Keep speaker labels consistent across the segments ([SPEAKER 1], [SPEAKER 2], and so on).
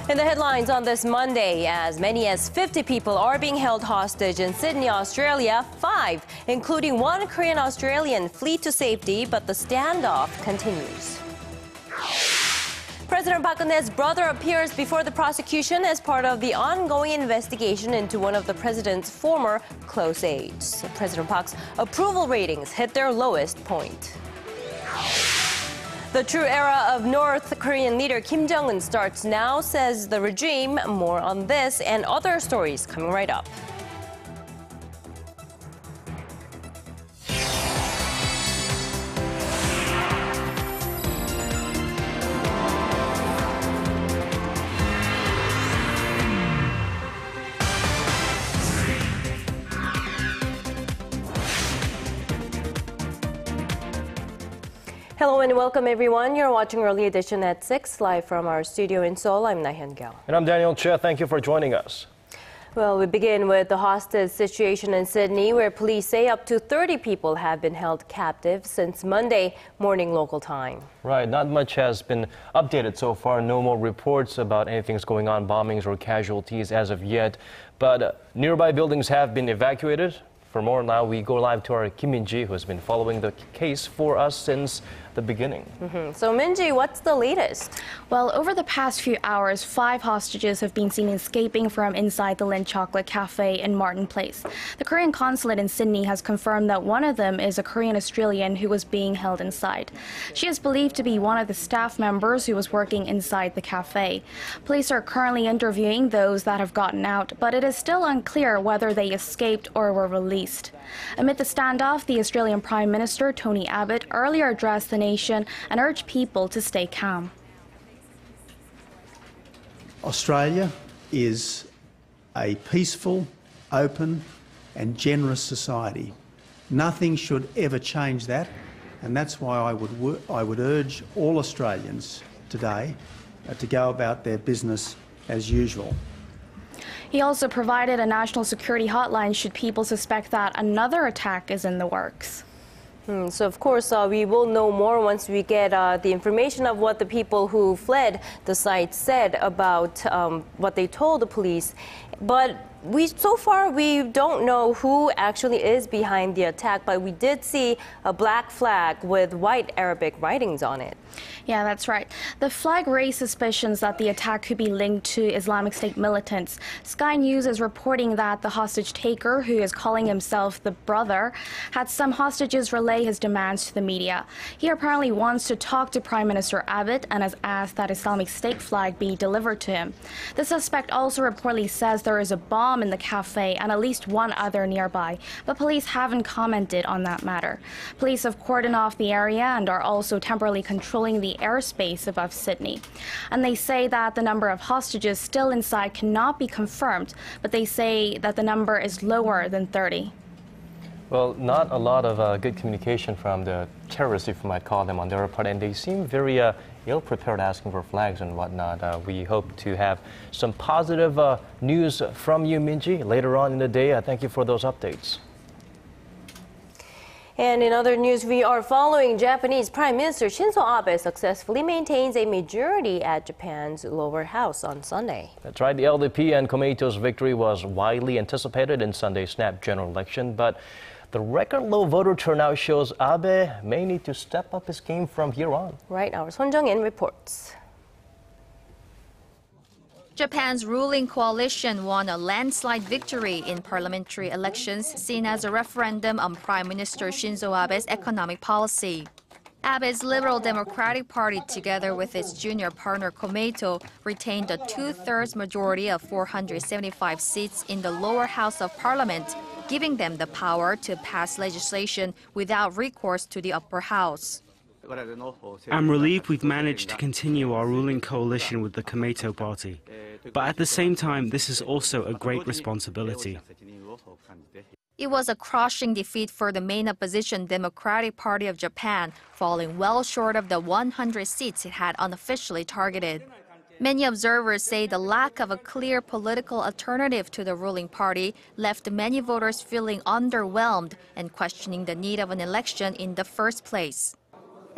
[SPEAKER 1] In the headlines on this Monday, as many as 50 people are being held hostage in Sydney, Australia. 5, including one Korean Australian, flee to safety, but the standoff continues. President Park Geun-hye's brother appears before the prosecution as part of the ongoing investigation into one of the president's former close aides. President Park's approval ratings hit their lowest point. The true era of North Korean leader Kim Jong-un starts now, says the regime. More on this and other stories coming right up. Hello and welcome everyone. You're watching Early Edition at 6, live from our studio in Seoul. I'm Na-hyun Kyo.
[SPEAKER 2] And I'm Daniel Che. Thank you for joining us.
[SPEAKER 1] Well, we begin with the hostage situation in Sydney, where police say up to 30 people have been held captive since Monday morning local time.
[SPEAKER 2] Right, not much has been updated so far. No more reports about anything's going on, bombings or casualties as of yet. But nearby buildings have been evacuated. For more now, we go live to our Kim Jong-un, who has been following the case for us since the beginning.
[SPEAKER 1] So Minji, what's the latest?
[SPEAKER 3] Well, over the past few hours, 5 hostages have been seen escaping from inside the Lindt Chocolate Cafe in Martin Place. The Korean consulate in Sydney has confirmed that one of them is a Korean Australian who was being held inside. She is believed to be one of the staff members who was working inside the cafe. Police are currently interviewing those that have gotten out, but it is still unclear whether they escaped or were released. Amid the standoff, the Australian Prime Minister Tony Abbott earlier addressed the nation and urged people to stay calm.
[SPEAKER 4] Australia is a peaceful, open and generous society. Nothing should ever change that, and that's why I would urge all Australians today to go about their business as usual.
[SPEAKER 3] He also provided a national security hotline should people suspect that another attack is in the works.
[SPEAKER 1] So, of course, we will know more once we get the information of what the people who fled the site said about what they told the police. But so far, we don't know who actually is behind the attack, but we did see a black flag with white Arabic writings on it.
[SPEAKER 3] Yeah, that's right. The flag raised suspicions that the attack could be linked to Islamic State militants. Sky News is reporting that the hostage taker, who is calling himself the brother, had some hostages relay his demands to the media. He apparently wants to talk to Prime Minister Abbott and has asked that Islamic State flag be delivered to him. The suspect also reportedly says there is a bomb in the cafe and at least one other nearby, but police haven't commented on that matter. Police have cordoned off the area and are also temporarily controlling the airspace above Sydney. And they say that the number of hostages still inside cannot be confirmed, but they say that the number is lower than 30.
[SPEAKER 2] Well, not a lot of good communication from the terrorists, if you might call them, on their part, and they seem very ill-prepared asking for flags and whatnot. We hope to have some positive news from you, Minji, later on in the day. Thank you for those updates.
[SPEAKER 1] And in other news, we are following Japanese Prime Minister Shinzo Abe successfully maintains a majority at Japan's lower house on Sunday.
[SPEAKER 2] That's right. The LDP and Kometo's victory was widely anticipated in Sunday's snap general election, but the record low voter turnout shows Abe may need to step up his game from here on.
[SPEAKER 1] Right, our Son Jung-in reports.
[SPEAKER 5] Japan's ruling coalition won a landslide victory in parliamentary elections seen as a referendum on Prime Minister Shinzo Abe's economic policy. Abe's Liberal Democratic Party, together with its junior partner Komeito, retained a 2/3 majority of 475 seats in the lower house of parliament, giving them the power to pass legislation without recourse to the upper house.
[SPEAKER 6] I'm relieved we've managed to continue our ruling coalition with the Komeito party. But at the same time, this is also a great responsibility.
[SPEAKER 5] It was a crushing defeat for the main opposition Democratic Party of Japan, falling well short of the 100 seats it had unofficially targeted. Many observers say the lack of a clear political alternative to the ruling party left many voters feeling underwhelmed and questioning the need of an election in the first place.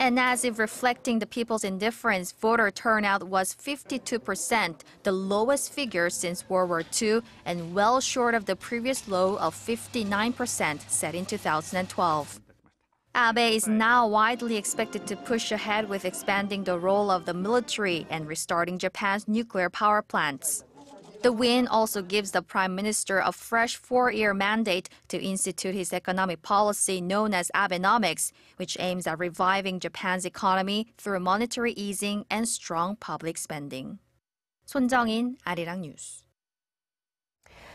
[SPEAKER 5] And as if reflecting the people's indifference, voter turnout was 52%, the lowest figure since World War II, and well short of the previous low of 59% set in 2012. Abe is now widely expected to push ahead with expanding the role of the military and restarting Japan's nuclear power plants. The win also gives the prime minister a fresh 4-year mandate to institute his economic policy known as Abenomics, which aims at reviving Japan's economy through monetary easing and strong public spending. 손정인, Arirang News.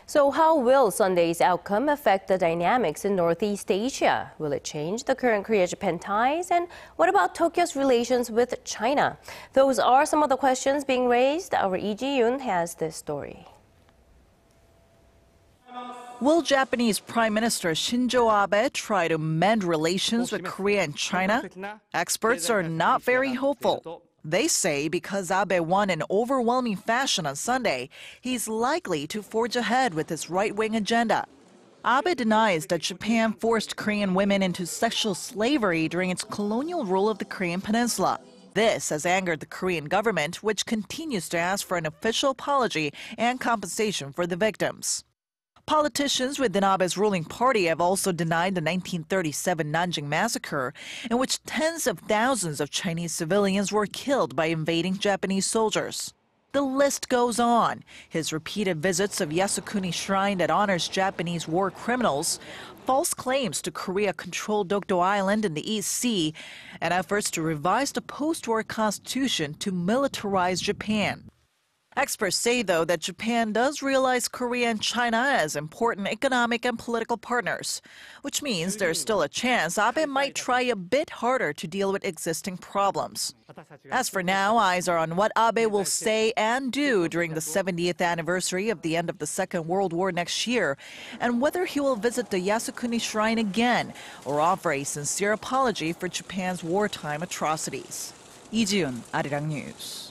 [SPEAKER 1] So how will Sunday's outcome affect the dynamics in Northeast Asia? Will it change the current Korea-Japan ties? And what about Tokyo's relations with China? Those are some of the questions being raised. Our Lee Ji-yoon has this story.
[SPEAKER 7] Will Japanese Prime Minister Shinzo Abe try to mend relations with Korea and China? Experts are not very hopeful. They say because Abe won in overwhelming fashion on Sunday, he's likely to forge ahead with his right-wing agenda. Abe denies that Japan forced Korean women into sexual slavery during its colonial rule of the Korean peninsula. This has angered the Korean government, which continues to ask for an official apology and compensation for the victims. Politicians within Abe's ruling party have also denied the 1937 Nanjing massacre, in which tens of thousands of Chinese civilians were killed by invading Japanese soldiers. The list goes on. His repeated visits of Yasukuni Shrine that honors Japanese war criminals, false claims to Korea-controlled Dokdo Island in the East Sea, and efforts to revise the post-war constitution to militarize Japan. Experts say, though, that Japan does realize Korea and China as important economic and political partners, which means there's still a chance Abe might try a bit harder to deal with existing problems. As for now, eyes are on what Abe will say and do during the 70th anniversary of the end of the Second World War next year, and whether he will visit the Yasukuni Shrine again or offer a sincere apology for Japan's wartime atrocities. Lee Ji-yoon, Arirang News.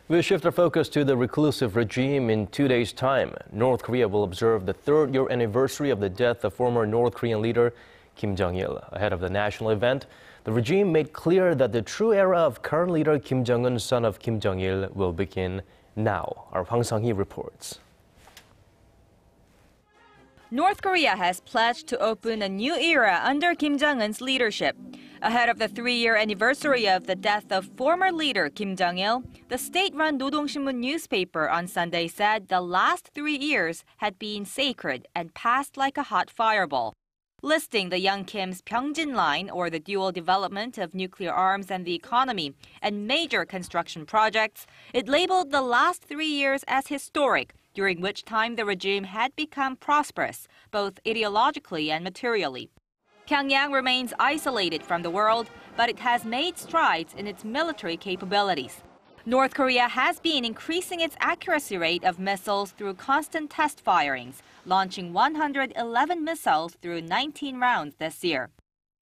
[SPEAKER 2] We'll shift our focus to the reclusive regime in 2 days' time. North Korea will observe the 3rd-year anniversary of the death of former North Korean leader Kim Jong-il. Ahead of the national event, the regime made clear that the true era of current leader Kim Jong-un, son of Kim Jong-il, will begin now. Our Hwang Sang-hee reports.
[SPEAKER 8] North Korea has pledged to open a new era under Kim Jong-un's leadership. Ahead of the 3-year anniversary of the death of former leader Kim Jong-il, the state-run Nodongshinmun newspaper on Sunday said the last 3 years had been sacred and passed like a hot fireball. Listing the young Kim's Pyeongjin line, or the dual development of nuclear arms and the economy, and major construction projects, it labeled the last 3 years as historic, during which time the regime had become prosperous, both ideologically and materially. Pyongyang remains isolated from the world, but it has made strides in its military capabilities. North Korea has been increasing its accuracy rate of missiles through constant test firings, launching 111 missiles through 19 rounds this year.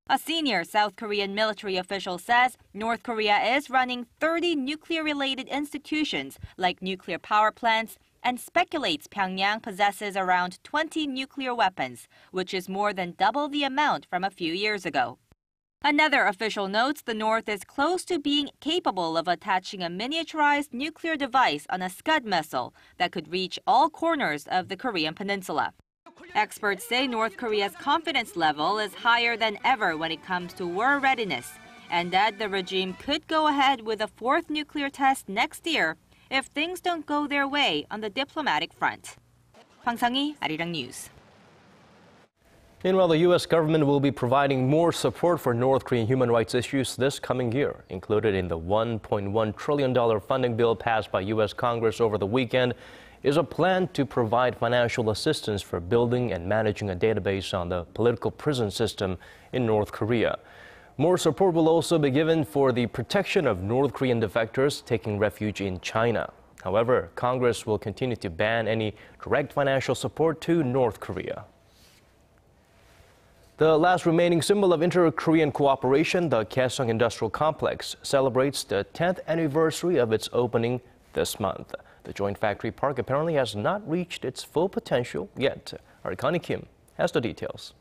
[SPEAKER 8] A senior South Korean military official says North Korea is running 30 nuclear-related institutions like nuclear power plants, and speculates Pyongyang possesses around 20 nuclear weapons, which is more than double the amount from a few years ago. Another official notes the North is close to being capable of attaching a miniaturized nuclear device on a Scud missile that could reach all corners of the Korean peninsula. Experts say North Korea's confidence level is higher than ever when it comes to war readiness, and that the regime could go ahead with a 4th nuclear test next year if things don't go their way on the diplomatic front. Hwang Sang-hee, Arirang News.
[SPEAKER 2] Meanwhile, the U.S. government will be providing more support for North Korean human rights issues this coming year. Included in the $1.1 trillion funding bill passed by U.S. Congress over the weekend is a plan to provide financial assistance for building and managing a database on the political prison system in North Korea. More support will also be given for the protection of North Korean defectors taking refuge in China. However, Congress will continue to ban any direct financial support to North Korea. The last remaining symbol of inter-Korean cooperation, the Kaesong Industrial Complex, celebrates the 10th anniversary of its opening this month. The joint factory park apparently has not reached its full potential yet. Our Kim has the details.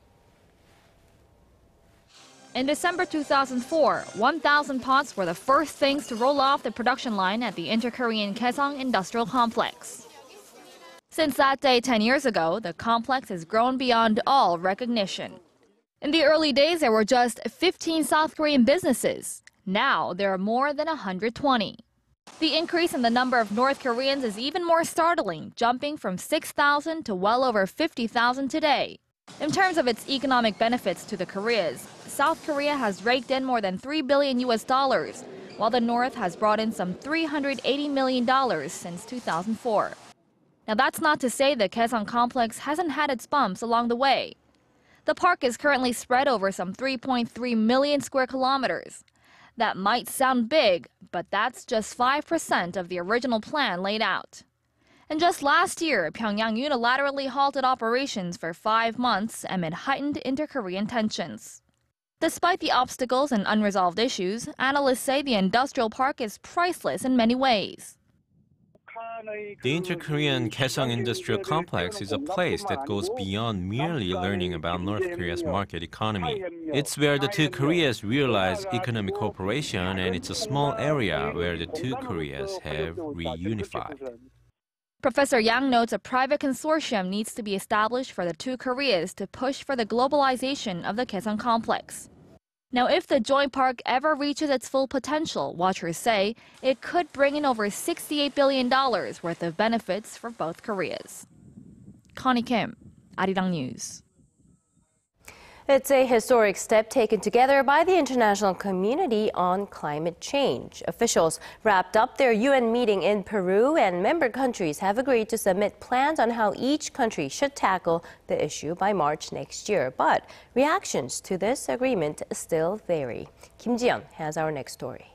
[SPEAKER 9] In December 2004, 1,000 pots were the first things to roll off the production line at the inter-Korean Kaesong industrial complex. Since that day 10 years ago, the complex has grown beyond all recognition. In the early days, there were just 15 South Korean businesses. Now, there are more than 120. The increase in the number of North Koreans is even more startling, jumping from 6,000 to well over 50,000 today. In terms of its economic benefits to the Koreas, South Korea has raked in more than $3 billion, while the North has brought in some $380 million since 2004. Now, that's not to say the Kaesong complex hasn't had its bumps along the way. The park is currently spread over some 3.3 million square kilometers. That might sound big, but that's just 5% of the original plan laid out. And just last year, Pyongyang unilaterally halted operations for 5 months amid heightened inter-Korean tensions. Despite the obstacles and unresolved issues, analysts say the industrial park is priceless in many ways.
[SPEAKER 10] The inter-Korean Kaesong Industrial Complex is a place that goes beyond merely learning about North Korea's market economy. It's where the two Koreas realize economic cooperation, and it's a small area where the two Koreas have reunified.
[SPEAKER 9] Professor Yang notes a private consortium needs to be established for the two Koreas to push for the globalization of the Kaesong complex. Now, if the joint park ever reaches its full potential, watchers say it could bring in over $68 billion worth of benefits for both Koreas. Connie Kim, Arirang News.
[SPEAKER 1] It's a historic step taken together by the international community on climate change. Officials wrapped up their UN meeting in Peru, and member countries have agreed to submit plans on how each country should tackle the issue by March next year. But reactions to this agreement still vary. Kim Jong-un has our next story.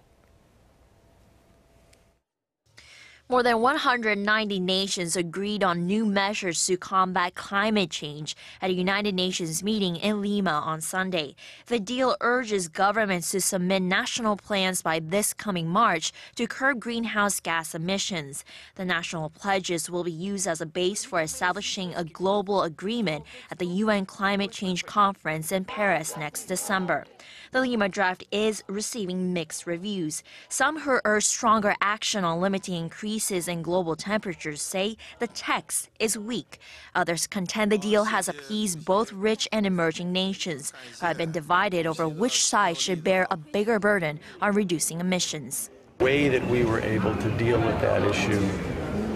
[SPEAKER 11] More than 190 nations agreed on new measures to combat climate change at a United Nations meeting in Lima on Sunday. The deal urges governments to submit national plans by this coming March to curb greenhouse gas emissions. The national pledges will be used as a base for establishing a global agreement at the UN Climate Change Conference in Paris next December. The Lima draft is receiving mixed reviews. Some who urge stronger action on limiting increases in global temperatures say the text is weak. Others contend the deal has appeased both rich and emerging nations, who have been divided over which side should bear a bigger burden on reducing emissions.
[SPEAKER 12] The way that we were able to deal with that issue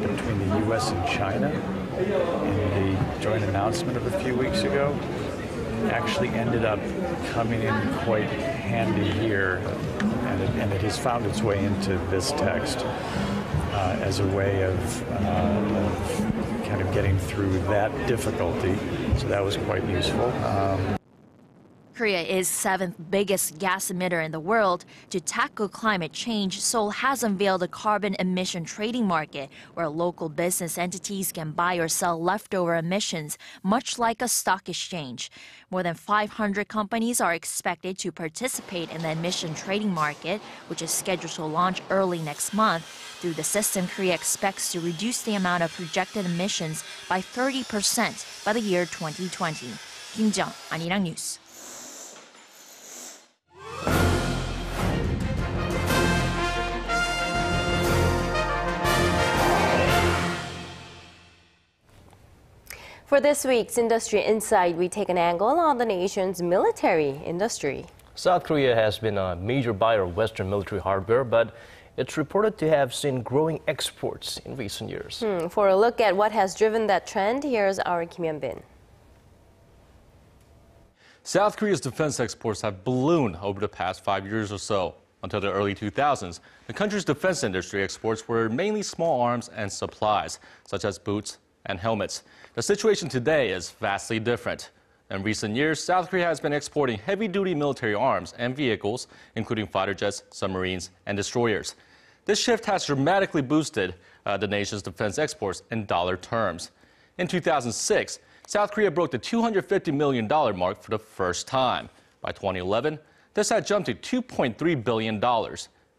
[SPEAKER 12] between the U.S. and China in the joint announcement of a few weeks ago actually ended up coming in quite handy here, and it has found its way into this text as a way of kind of getting through that difficulty. So that was quite useful.
[SPEAKER 11] Korea is 7th biggest gas emitter in the world. To tackle climate change, Seoul has unveiled a carbon emission trading market where local business entities can buy or sell leftover emissions, much like a stock exchange. More than 500 companies are expected to participate in the emission trading market, which is scheduled to launch early next month. Through the system, Korea expects to reduce the amount of projected emissions by 30% by the year 2020. Kim Jong, Arirang News.
[SPEAKER 1] For this week's Industry Insight, we take an angle on the nation's military industry.
[SPEAKER 2] South Korea has been a major buyer of Western military hardware, but it's reported to have seen growing exports in recent years.
[SPEAKER 1] For a look at what has driven that trend, here's our Kim Hyun-bin.
[SPEAKER 13] South Korea's defense exports have ballooned over the past 5 years or so. Until the early 2000s, the country's defense industry exports were mainly small arms and supplies, such as boots and helmets. The situation today is vastly different. In recent years, South Korea has been exporting heavy-duty military arms and vehicles, including fighter jets, submarines, and destroyers. This shift has dramatically boosted the nation's defense exports in dollar terms. In 2006, South Korea broke the $250 million mark for the first time. By 2011, this had jumped to $2.3 billion.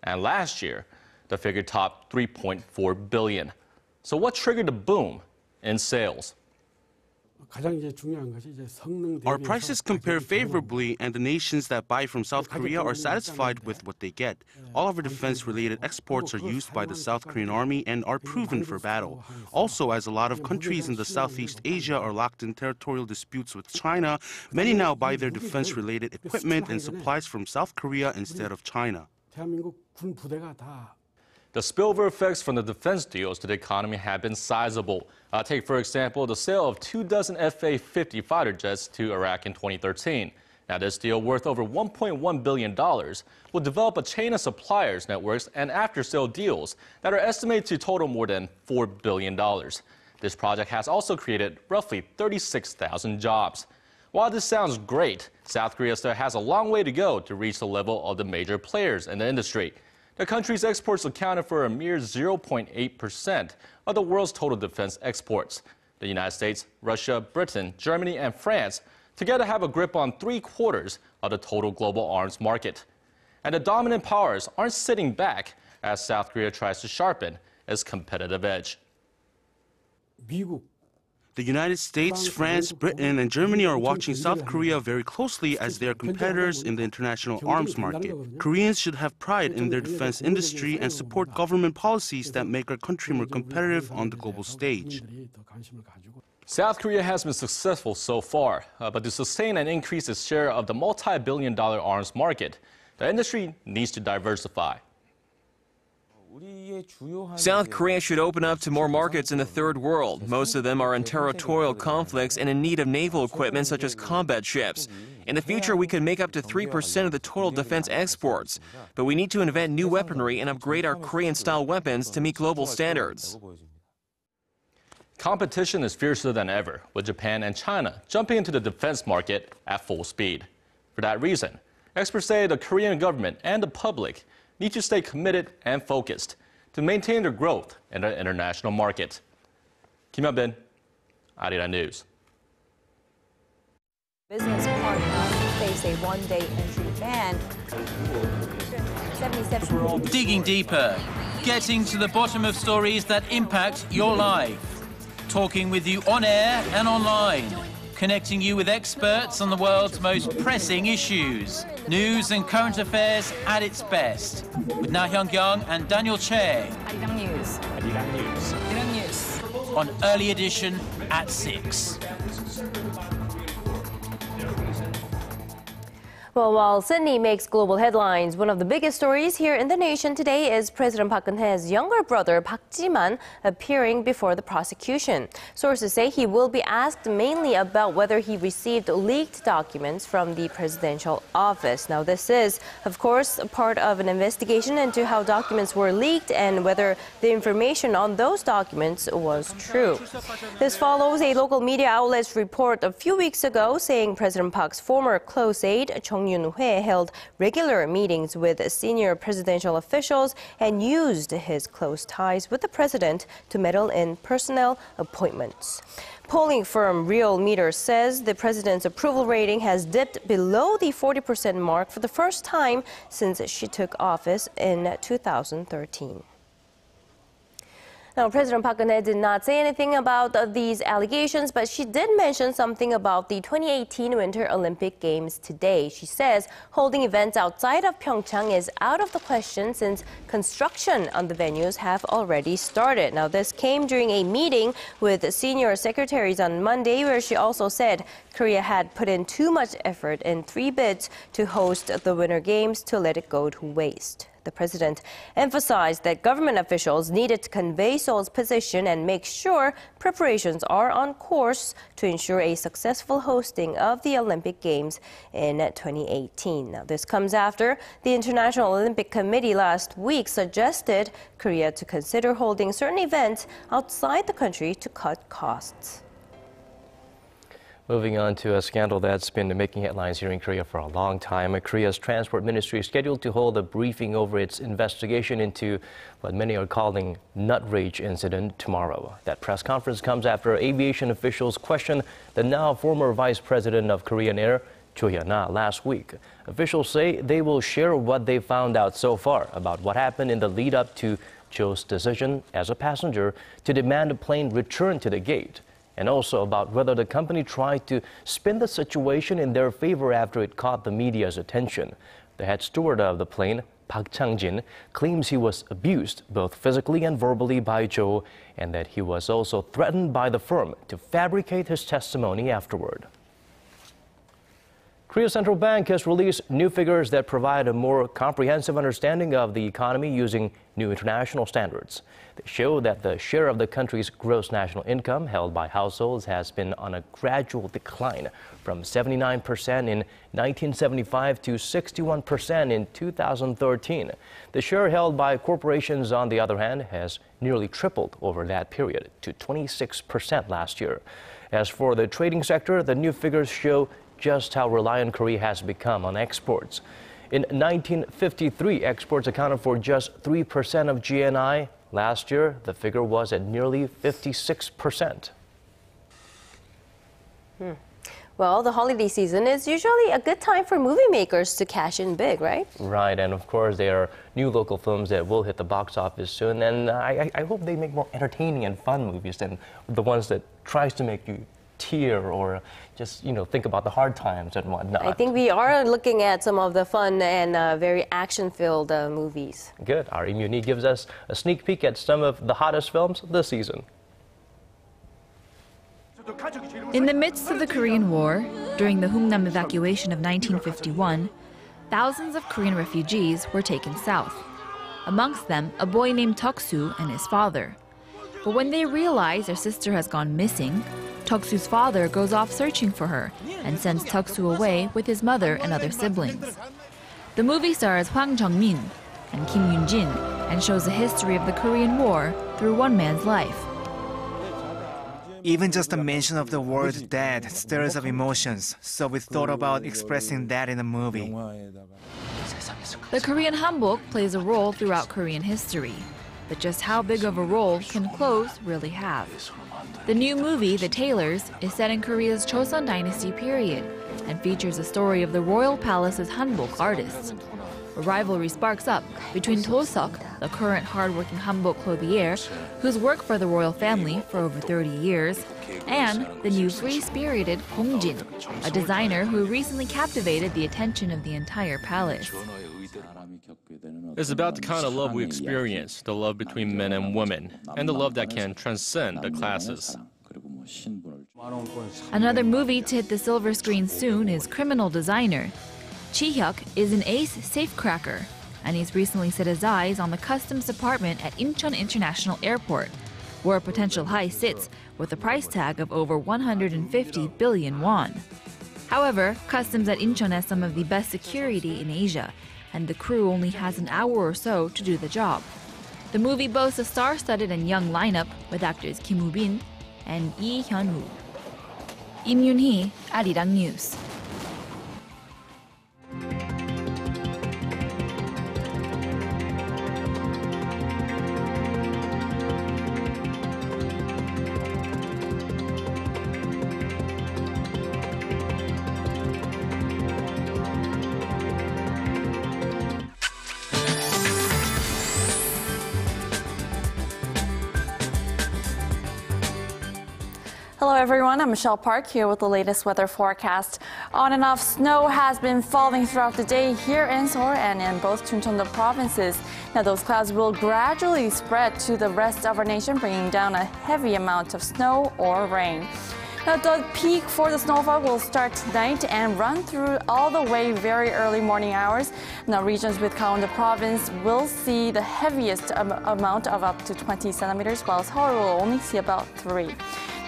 [SPEAKER 13] And last year, the figure topped $3.4 billion. So what triggered the boom in sales?
[SPEAKER 14] Our prices compare favorably, and the nations that buy from South Korea are satisfied with what they get. All of our defense-related exports are used by the South Korean army and are proven for battle. Also, as a lot of countries in the Southeast Asia are locked in territorial disputes with China, many now buy their defense-related equipment and supplies from South Korea instead of China.
[SPEAKER 13] The spillover effects from the defense deals to the economy have been sizable. Take, for example, the sale of 24 Fa-50 fighter jets to Iraq in 2013. Now, this deal, worth over $1.1 billion, will develop a chain of suppliers networks and after-sale deals that are estimated to total more than $4 billion. This project has also created roughly 36,000 jobs. While this sounds great, South Korea still has a long way to go to reach the level of the major players in the industry. The country's exports accounted for a mere 0.8% of the world's total defense exports. The United States, Russia, Britain, Germany, and France together have a grip on 3/4 of the total global arms market. And the dominant powers aren't sitting back as South Korea tries to sharpen its competitive edge.
[SPEAKER 14] The United States, France, Britain, and Germany are watching South Korea very closely as they are competitors in the international arms market. Koreans should have pride in their defense industry and support government policies that make our country more competitive on the global stage.
[SPEAKER 13] South Korea has been successful so far, but to sustain and increase its share of the multi-billion-dollar arms market, the industry needs to diversify.
[SPEAKER 15] South Korea should open up to more markets in the third world. Most of them are in territorial conflicts and in need of naval equipment such as combat ships. In the future, we could make up to 3% of the total defense exports. But we need to invent new weaponry and upgrade our Korean-style weapons to meet global standards.
[SPEAKER 13] Competition is fiercer than ever, with Japan and China jumping into the defense market at full speed. For that reason, experts say the Korean government and the public need to stay committed and focused to maintain their growth in the international market. Kim Jong-un, Arirang News.
[SPEAKER 16] Business Park face a one-day entry ban. 77.
[SPEAKER 17] Digging deeper, getting to the bottom of stories that impact your life. Talking with you on air and online. Connecting you with experts on the world's most pressing issues. News and current affairs at its best. With Na Hyung-kyung and Daniel Che.
[SPEAKER 16] Arirang News.
[SPEAKER 17] Arirang News.
[SPEAKER 16] Arirang News.
[SPEAKER 17] On Early Edition at 6.
[SPEAKER 1] Well, while Sydney makes global headlines, one of the biggest stories here in the nation today is President Park Geun-hye's younger brother, Park Ji-man, appearing before the prosecution. Sources say he will be asked mainly about whether he received leaked documents from the presidential office. Now, this is, of course, part of an investigation into how documents were leaked and whether the information on those documents was true. This follows a local media outlet's report a few weeks ago saying President Park's former close aide, Chung Yun-hye, held regular meetings with senior presidential officials and used his close ties with the president to meddle in personnel appointments. Polling firm Real Meter says the president's approval rating has dipped below the 40% mark for the first time since she took office in 2013. Now, President Park Geun-hye did not say anything about these allegations, but she did mention something about the 2018 Winter Olympic Games today. She says holding events outside of Pyeongchang is out of the question since construction on the venues have already started. Now, this came during a meeting with senior secretaries on Monday, where she also said Korea had put in too much effort in 3 bids to host the Winter Games to let it go to waste. The president emphasized that government officials needed to convey Seoul's position and make sure preparations are on course to ensure a successful hosting of the Olympic Games in 2018. Now, this comes after the International Olympic Committee last week suggested Korea to consider holding certain events outside the country to cut costs.
[SPEAKER 2] Moving on to a scandal that's been making headlines here in Korea for a long time. Korea's Transport Ministry is scheduled to hold a briefing over its investigation into what many are calling nut rage incident tomorrow. That press conference comes after aviation officials questioned the now former vice president of Korean Air, Cho Hyun-ah, last week. Officials say they will share what they found out so far about what happened in the lead-up to Cho's decision as a passenger to demand the plane return to the gate and also about whether the company tried to spin the situation in their favor after it caught the media's attention. The head steward of the plane, Park Geun-hye, claims he was abused both physically and verbally by Jo, and that he was also threatened by the firm to fabricate his testimony afterward. Korea's central bank has released new figures that provide a more comprehensive understanding of the economy using new international standards. They show that the share of the country's gross national income held by households has been on a gradual decline from 79% in 1975 to 61% in 2013. The share held by corporations, on the other hand, has nearly tripled over that period to 26% last year. As for the trading sector, the new figures show just how reliant Korea has become on exports. In 1953, exports accounted for just 3% of GNI. Last year, the figure was at nearly 56%.
[SPEAKER 1] Well, the holiday season is usually a good time for movie makers to cash in big, right?
[SPEAKER 2] Right, and of course there are new local films that will hit the box office soon, and I hope they make more entertaining and fun movies than the ones that tries to make you tear or just, think about the hard times and whatnot.
[SPEAKER 1] I think we are looking at some of the fun and very action-filled movies.
[SPEAKER 2] Good. Our Im Yoon-hee gives us a sneak peek at some of the hottest films this season.
[SPEAKER 18] In the midst of the Korean War, during the Hungnam evacuation of 1951, thousands of Korean refugees were taken south. Amongst them, a boy named Toksu and his father. But when they realize their sister has gone missing, Toksu's father goes off searching for her and sends Toksu away with his mother and other siblings. The movie stars Hwang Jung-min and Kim Yoon-jin and shows the history of the Korean War through one man's life.
[SPEAKER 19] Even just the mention of the word dead stirs up emotions, so we thought about expressing that in the movie.
[SPEAKER 18] The Korean hanbok plays a role throughout Korean history, but just how big of a role can clothes really have? The new movie, The Tailors, is set in Korea's Joseon Dynasty period and features the story of the royal palace's hanbok artists. A rivalry sparks up between Do Seok, the current hard-working hanbok clothier, who's worked for the royal family for over 30 years, and the new free-spirited Gong Jin, a designer who recently captivated the attention of the entire palace.
[SPEAKER 13] It's about the kind of love we experience, the love between men and women, and the love that can transcend the classes.
[SPEAKER 18] Another movie to hit the silver screen soon is Criminal Designer. Chi-hyuk is an ace safecracker, and he's recently set his eyes on the customs department at Incheon International Airport, where a potential heist sits with a price tag of over 150 billion won. However, customs at Incheon has some of the best security in Asia, and the crew only has an hour or so to do the job. The movie boasts a star-studded and young lineup with actors Kim Woo-bin and Lee Hyun-woo. Im Yoon-hee, Arirang News.
[SPEAKER 20] Hello everyone, I'm Michelle Park here with the latest weather forecast. On and off snow has been falling throughout the day here in Seoul and in both Chungcheong provinces. Now those clouds will gradually spread to the rest of our nation, bringing down a heavy amount of snow or rain. Now the peak for the snowfall will start tonight and run through all the way very early morning hours. Now regions with Gangwon province will see the heaviest amount of up to 20 centimeters, while Seoul will only see about 3.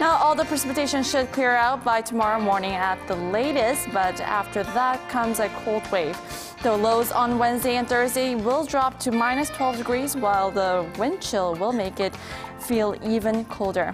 [SPEAKER 20] Now, all the precipitation should clear out by tomorrow morning at the latest, but after that comes a cold wave. The lows on Wednesday and Thursday will drop to minus 12 degrees, while the wind chill will make it feel even colder.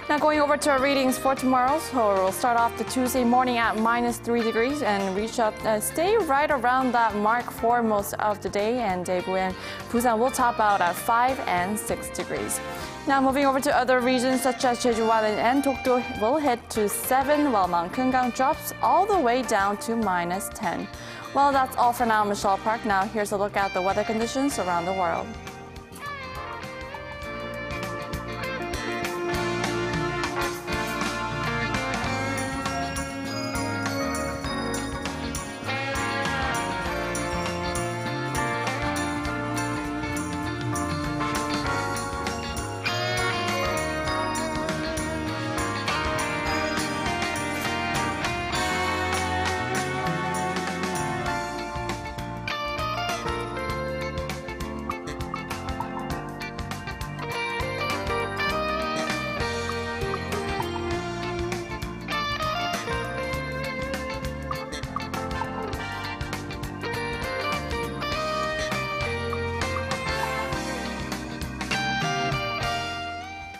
[SPEAKER 20] Now, going over to our readings for tomorrow, so we'll start off the Tuesday morning at minus 3 degrees and reach up, stay right around that mark for most of the day, and Daegu and Busan will top out at 5 and 6 degrees. Now moving over to other regions such as Jeju and Dokdo will hit to 7, while Mount Keungang drops all the way down to minus 10. Well, that's all for now, Michelle Park. Now here's a look at the weather conditions around the world.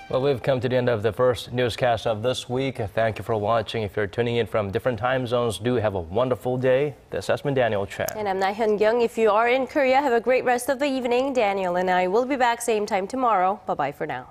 [SPEAKER 2] Well, we've come to the end of the first newscast of this week. Thank you for watching. If you're tuning in from different time zones, do have a wonderful day. This has been Daniel Chen.
[SPEAKER 1] And I'm Na-hyun Kyung. If you are in Korea, have a great rest of the evening. Daniel and I will be back same time tomorrow. Bye-bye for now.